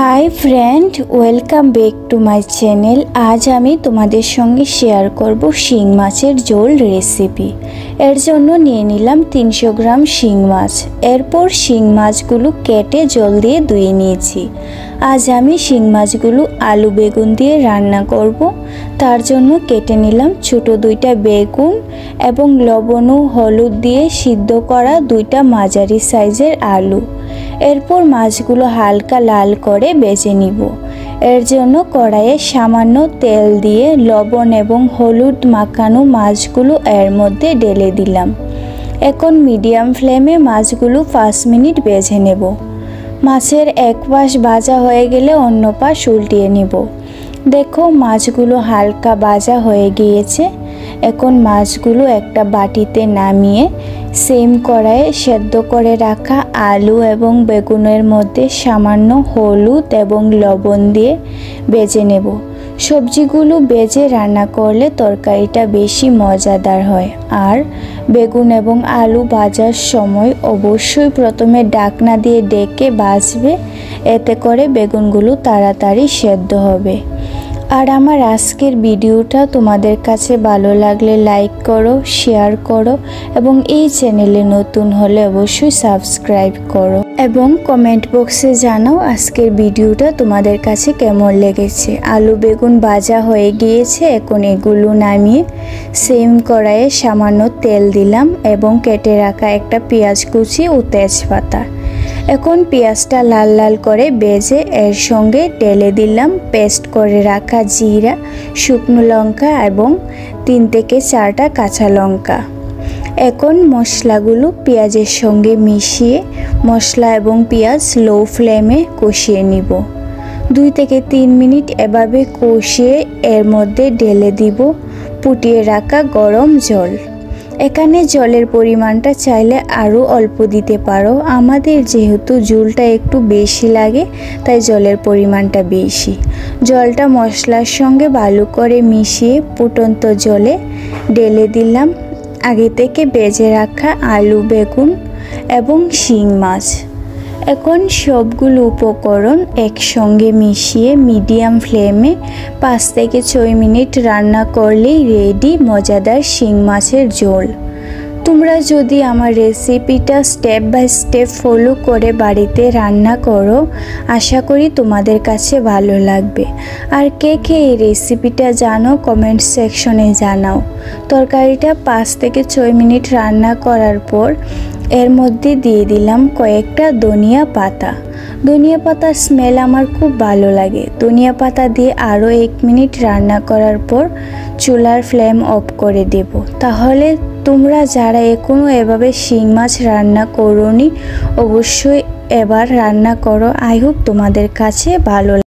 High friend welcome back to my channel. आज आमी तुम्हादेर संगे शेयर करब शिंग माछेर झोल रेसिपि। एर जोन्नो निये निलाम 300 ग्राम शिंग माछ। एरपर शिंग माछगुलो केटे जल दिए धुए निয়েছি। आज आमी शिंग माछगुलो आलू बेगुन दिए रान्ना करब। तार जोन्नो केटे निलाम छोटो दुइटा बेगुन एबं लवण ओ हलुद दिए सिद्ध करा दुइटा माझारी साइजेर आलू। एरपर माछगुलो हालका लाल करे बेजे निब। एर जोन्नो कड़ाइये सामान्य तेल दिए लवण एबं हलुद माखानो माछगुलो एर मध्य ढेले दिलाम। एखन मीडियम फ्लेमे माछगुलो 5 मिनिट बेजे नेब। माछेर एक पाश भाजा हये गेले अन्य पाश उल्टिये निब। देखो माछगुलो हालका भाजा हये गियेछे। एखन माछगुलो एकटा बाटीते नामिये सेम कड़ाइये सेদ্ধ करे राखा आलू एबं बेगुनेर मध्य सामान्य हलुद एबं लवण दिए बेजे नेब। सब्जीगुलो बेजे रान्ना करले तरकारिटा बेशी मजादार हय। आर बेगुन एबं आलू भाजार समय अवश्यई प्रथमे ढाकना दिए ढेके भाजबे, एते करे बेगुनगुलो ताड़ाताड़ी सेদ্ধ हबे। और आमार आजकेर भिडियोटा तोमादेर काछे भालो लागले लाइक करो, शेयर करो एबं एई चैनेले नतुन होले अवश्यई सबस्क्राइब करो एबं कमेंट बक्से जानाओ आजकेर भिडियोटा तोमादेर काछे केमन लेगेछे। आलू बेगुन भाजा हये गियेछे। एखन एगुलो नामिये सेम कड़ाइये सामान्य तेल दिलाम एबं केटे राखा एकटा पेंयाज कुचि ओ तेजपाता। एखन पेंयाजटा लाल लाल करे बेजे एर संगे ढेले दिलाम पेस्ट करे राखा जीरा, शुकनो लंका एबं 3 থেকে 4টা काँचा लंका। एखन मशलागुलो पेंयाजेर संगे मिशिए मशला एबं पेंयाज लो फ्लेमे कषिये निब। 2 থেকে 3 मिनिट एभाবে कषिये एर मध्य ढेले दिब फुटिয়ে राखा गरम जल। एखाने जलेर परिमाणटा चाइले आरो अल्प दिते पारो। आमादेर जेहेतु झोलटा एकटू बेशी लागे ताई जलेर परिमाणटा बेशी। जलटा मशलार संगे भालो करे मिशिए फुटন্ত जले ढेले दिलाम आगे थेके बेजे राखा आलू बेगुन एबं शिंग माछ। एखन सबगुलो उपकरण एकसंगे मिशिए मीडियम फ्लेमे 5 থেকে 6 मिनिट रान्ना करलेई रेडी मजादार शिंग माछेर झोल। তোমরা যদি আমার রেসিপিটা স্টেপ বাই স্টেপ ফলো করে বাড়িতে রান্না করো আশা করি তোমাদের কাছে ভালো লাগবে। আর কে কে এই রেসিপিটা জানো কমেন্ট সেকশনে জানাও। তরকারিটা 5 থেকে 6 মিনিট রান্না করার পর এর মধ্যে দিয়ে দিলাম কয়েকটা ধনিয়া পাতা। ধনিয়া পাতার স্মেল আমার খুব ভালো লাগে। ধনিয়া পাতা দিয়ে আরও 1 মিনিট রান্না করার পর চুলার ফ্লেম অফ করে দেব। তাহলে তোমরা যারা এখনো এভাবে শিং মাছ রান্না করোনি অবশ্যই এবার রান্না করো। আই হোপ তোমাদের কাছে ভালো